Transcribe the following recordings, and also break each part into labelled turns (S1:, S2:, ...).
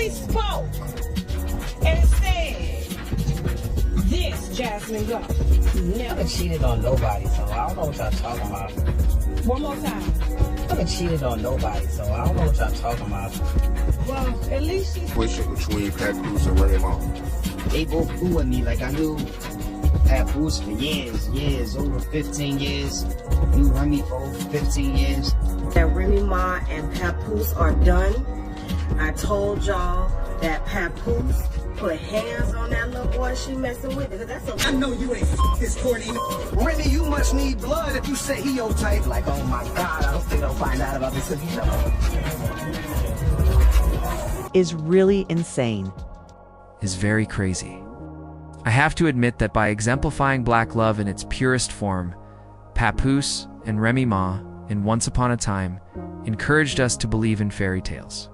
S1: he spoke and said, this Jasmine Go.
S2: Never cheated on nobody, so I don't know what y'all talking about.
S1: One more time.
S2: Never cheated on nobody, so I don't know what y'all talking about.
S1: Well, at least she's...
S3: Situation between Papoose and Remy Ma.
S2: They both cool with me, like I knew Papoose for years, over 15 years. Knew Remy for over 15 years.
S4: That Remy Ma and Papoose are done. I told y'all that Papoose put hands on that little boy she messing with. That's a...
S5: I know you ain't this corny.
S2: Remy, you must need blood if you say he your type. Like, oh my God, I hope they don't find out about this because you know.
S6: Is really insane.
S7: Is very crazy. I have to admit that by exemplifying black love in its purest form, Papoose and Remy Ma in Once Upon a Time encouraged us to believe in fairy tales.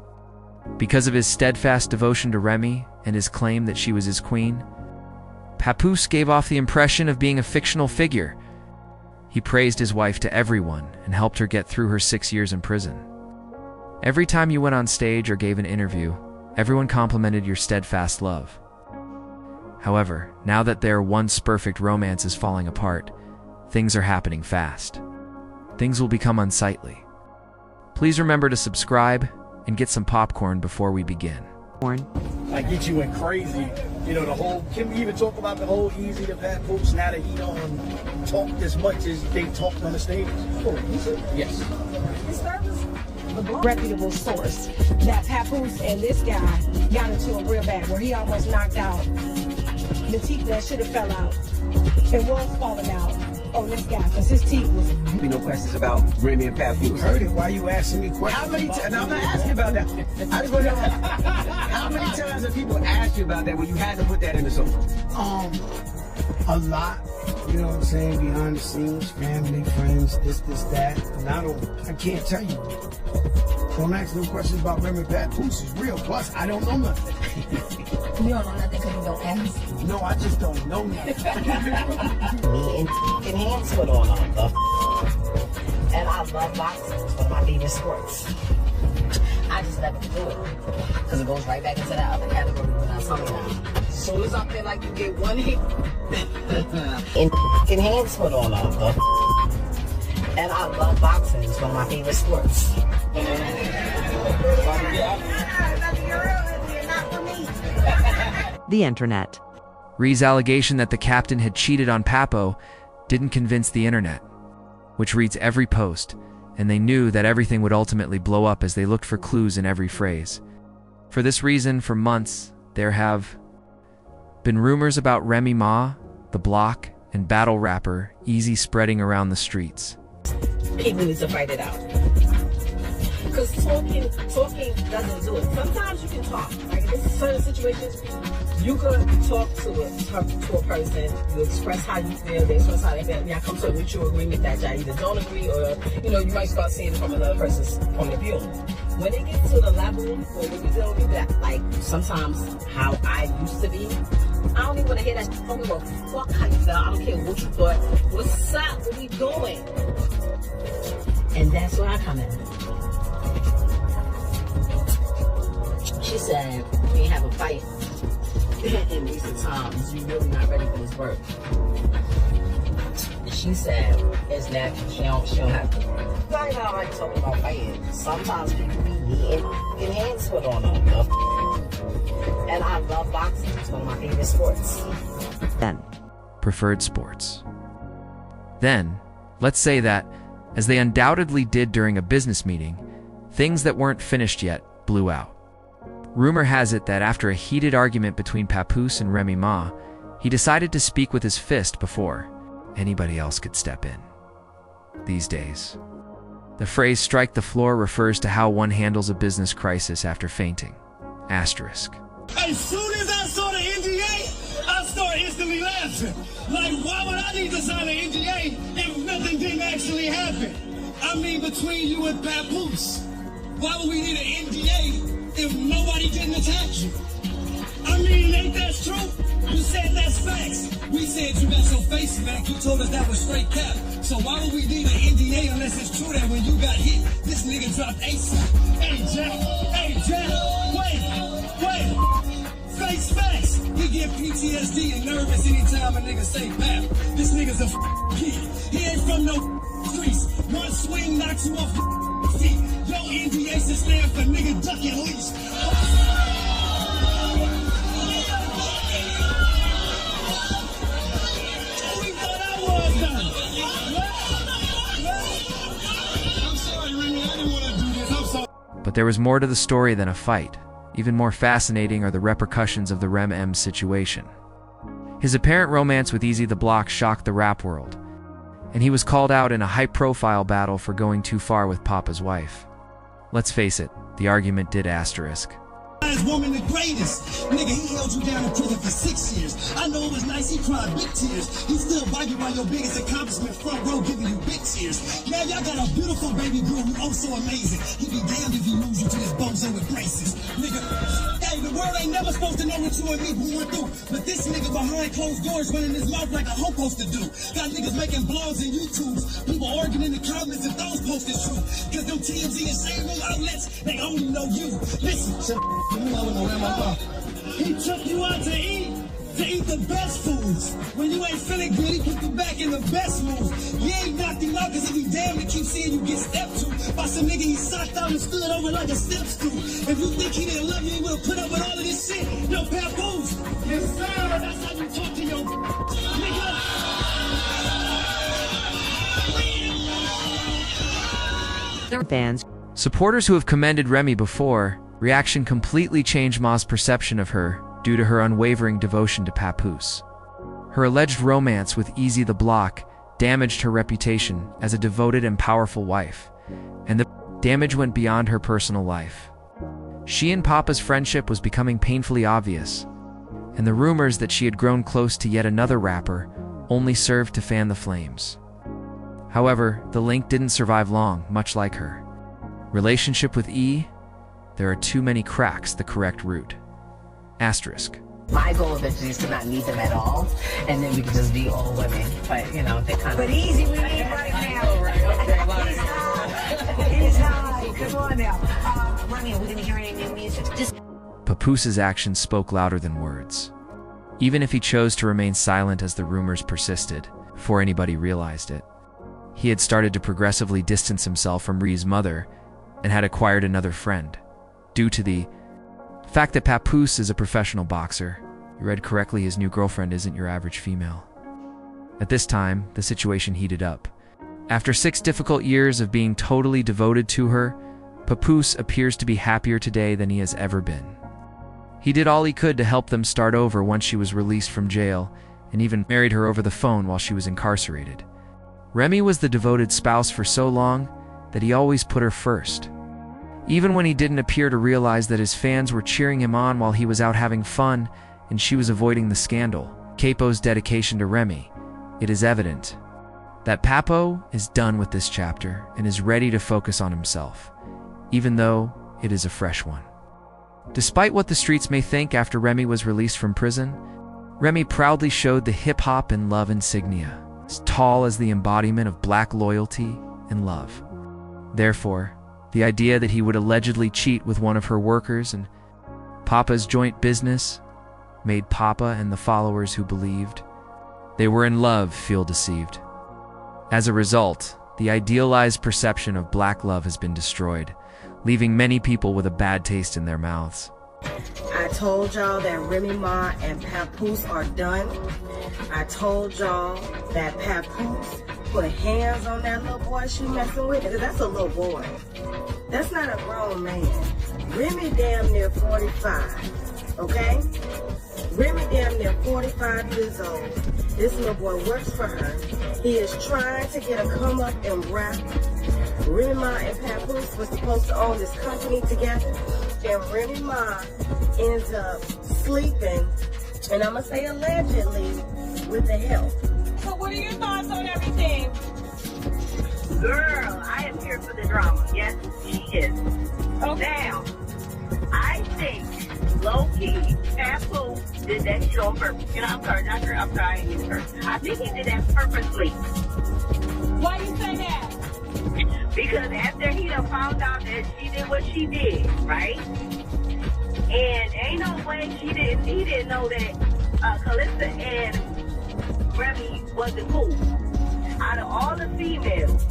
S7: Because of his steadfast devotion to Remy and his claim that she was his queen, Papoose gave off the impression of being a fictional figure. He praised his wife to everyone and helped her get through her 6 years in prison. Every time you went on stage or gave an interview, everyone complimented your steadfast love. However, now that their once perfect romance is falling apart, things are happening fast. Things will become unsightly. Please remember to subscribe and get some popcorn before we begin.
S5: I get you went crazy. You know, the whole, can we even talk about the whole Easy to Papoose now that he don't talk as much as they talked on the stage? Oh, yes.
S1: reputable source that Papoose and this guy got into a real bad where he almost knocked out the teeth that should have fell out and was falling out on this guy because his teeth was...
S2: Be no questions about Remy and Papoose.
S5: You heard it. Why you asking me questions?
S2: How many times? I'm not asking about that. I just want to know how many times have people asked you about that when you had to put that in the song?
S5: A lot. You know what I'm saying? Behind the scenes, family, friends, this, that. And I can't tell you. Don't ask no questions about Remy Papoose. It's real. Plus, I don't know nothing.
S8: You don't know nothing because you don't ask.
S5: No, I just don't know nothing.
S2: Me and hands put on love. And I love boxing. It's one of my favorite sports. I just never do it. Because it goes right back into that other category when I tell you that. So it's up there like you get one hit. And hands put on love. And I love boxing. It's one of my favorite sports.
S6: The internet.
S7: Ree's allegation that the captain had cheated on Papo didn't convince the internet, which reads every post, and they knew that everything would ultimately blow up as they looked for clues in every phrase. For this reason, for months, there have been rumors about Remy Ma, the block, and battle rapper Easy spreading around the streets.
S4: People need to fight it out. Because talking doesn't do it. Sometimes you can talk. Like in certain situations, you could talk to a person, you express how you feel, they express how they feel. Yeah, come to a mutual agreement that y'all either don't agree or, you know, you might start seeing it from another person's point of view. When it gets to the level where we deal with that, like sometimes how I used to be, I don't even want to hear that. I don't give a fuck how you felt. I don't care what you thought. What's up? What we doing? And that's where I come in. She said, we ain't have a fight in recent times. You really not ready for this work. She said, it's natural. She don't have to. I don't like talking about fighting. Sometimes people be needing hands put on them. And I love boxing. It's one of my favorite sports.
S6: Then.
S7: Preferred sports. Then, let's say that, as they undoubtedly did during a business meeting, things that weren't finished yet blew out. Rumor has it that after a heated argument between Papoose and Remy Ma, he decided to speak with his fist before anybody else could step in. These days, the phrase strike the floor refers to how one handles a business crisis after fainting. Asterisk.
S9: As soon as I saw the NDA, I started instantly laughing. Like, why would I need to sign an NDA if nothing didn't actually happen? I mean, between you and Papoose, why would we need an NDA if nobody didn't attack you? I mean, ain't that true? You said that's facts. We said you got your face back. You told us that was straight cap. So why would we need an NDA unless it's true that when you got hit, this nigga dropped ASAP? Hey, Jack, wait. get PTSD and nervous anytime a nigga say pap. This nigga's a kid. He ain't from no streets. One swing knocks you off feet. Yo, NDA should stand for nigga duck at least.
S7: But there was more to the story than a fight. Even more fascinating are the repercussions of the Remy Ma situation. His apparent romance with Easy the Block shocked the rap world, and he was called out in a high-profile battle for going too far with Papa's wife. Let's face it, the argument did asterisk.
S9: Woman the greatest. Nigga, he held you down in prison for 6 years. I know it was nice, he cried big tears. He still biting by your biggest accomplishment, front row giving you big tears. Yeah, y'all got a beautiful baby girl who oh so amazing. He be damned if he moves you to this bozo with braces. Nigga, hey, the world ain't never supposed to know what you and me going through. But this nigga behind closed doors running his mouth like a hoe supposed to do. Got niggas making blogs and YouTubes. People arguing in the comments if those posts is true. Cause them TMZ and shade room outlets, they only know you. Listen, he took you out to eat the best foods. When you ain't feeling good, he put you back in the best moves. You ain't knocked him out because he be damned to keep seeing you get stepped to by some nigga he socked out and stood over like a step stool. If you think he didn't love you, he would have put up with all of this shit. Yo, Papoose, yes sir, that's how you talk to your nigga.
S6: Fans.
S7: Supporters who have commended Remy before, reaction completely changed Ma's perception of her due to her unwavering devotion to Papoose. Her alleged romance with Easy the Block damaged her reputation as a devoted and powerful wife, and the damage went beyond her personal life. She and Papa's friendship was becoming painfully obvious, and the rumors that she had grown close to yet another rapper only served to fan the flames. However, the link didn't survive long, much like her relationship with E. There are too many cracks the correct route. Asterisk.
S2: My goal eventually is to not need them at all, and then we can just be all women. But, you know, they kind of...
S1: But Easy, we need right now. He's high. Come on now.
S8: Remy, are we gonna hear any new music? Just
S7: Papoose's actions spoke louder than words. Even if he chose to remain silent as the rumors persisted, before anybody realized it, he had started to progressively distance himself from Remy's mother and had acquired another friend. Due to the fact that Papoose is a professional boxer, you read correctly, his new girlfriend isn't your average female. At this time, the situation heated up. After 6 difficult years of being totally devoted to her, Papoose appears to be happier today than he has ever been. He did all he could to help them start over once she was released from jail, and even married her over the phone while she was incarcerated. Remy was the devoted spouse for so long that he always put her first. Even when he didn't appear to realize that his fans were cheering him on while he was out having fun and she was avoiding the scandal. Capo's dedication to Remy, it is evident that Papo is done with this chapter and is ready to focus on himself, even though it is a fresh one. Despite what the streets may think after Remy was released from prison, Remy proudly showed the hip-hop and love insignia, as tall as the embodiment of black loyalty and love. Therefore, the idea that he would allegedly cheat with one of her workers and Papa's joint business made Papa and the followers who believed they were in love feel deceived. As a result, the idealized perception of black love has been destroyed, leaving many people with a bad taste in their mouths.
S1: I told y'all that Remy Ma and Papoose are done. I told y'all that Papoose put hands on that little boy she messing with, because that's a little boy. That's not a grown man. Remy damn near 45, okay? Remy damn near 45 years old. This little boy works for her. He is trying to get a come up and rap. Remy Ma and Papoose were supposed to own this company together. And Remy Ma ends up sleeping, and I'm gonna say allegedly, with the help.
S8: so what are your thoughts on everything?
S10: Girl, I am here for the drama. Yes, she is.
S8: Okay.
S10: Now, I think low-key, Papoose did that shit on purpose. You know, I'm sorry, not her. I'm sorry, I ain't even her. I think he did that purposely.
S8: Why you say that?
S10: Because after he done found out that she did what she did, right? And ain't no way he didn't know that Calista and Remy wasn't cool. Out of all the females,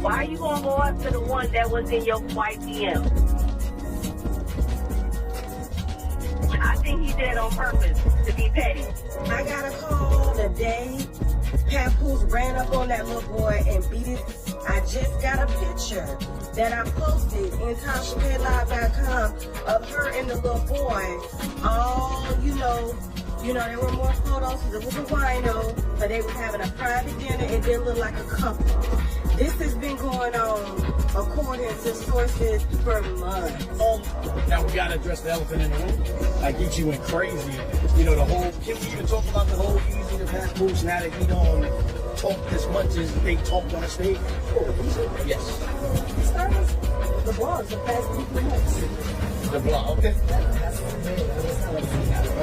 S10: why you gonna go up to the one that was in your white DM? I think he did it on purpose to be petty.
S1: I got a call the day Papoose ran up on that little boy and beat it. I just got a picture that I posted in TashaKLive.com of her and the little boy. All, there were more photos because it was a wino, but they were having a private dinner. It didn't look like a couple. This has been going on, according to sources, for months.
S11: Now we gotta address the elephant in the room. Like Gucci went crazy. Can we even talk about the whole Easy to Papoose now that he don't talk as much as they talked on the stage? Yes.
S1: It started the blogs the past few months.
S11: The blog, okay.
S2: That's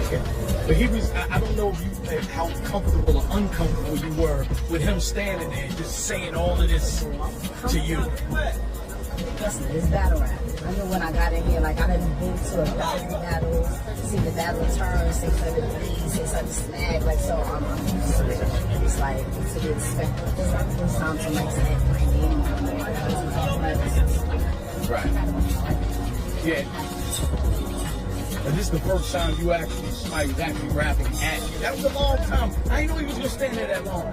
S11: Okay. But he was, I don't know how comfortable or uncomfortable you were with him standing there just saying all of this to you.
S2: Listen, it's battle rap. I knew when I got in here, like I done been to 1,000 battles, seen the battle turn, 600 bleeds, 600 snag, like so I'm used to it. It's like to be expected. It's time to like say my name.
S11: Right. Yeah. And this is the first time somebody was actually rapping at you. That was a long time. I didn't know he was gonna stand there that long.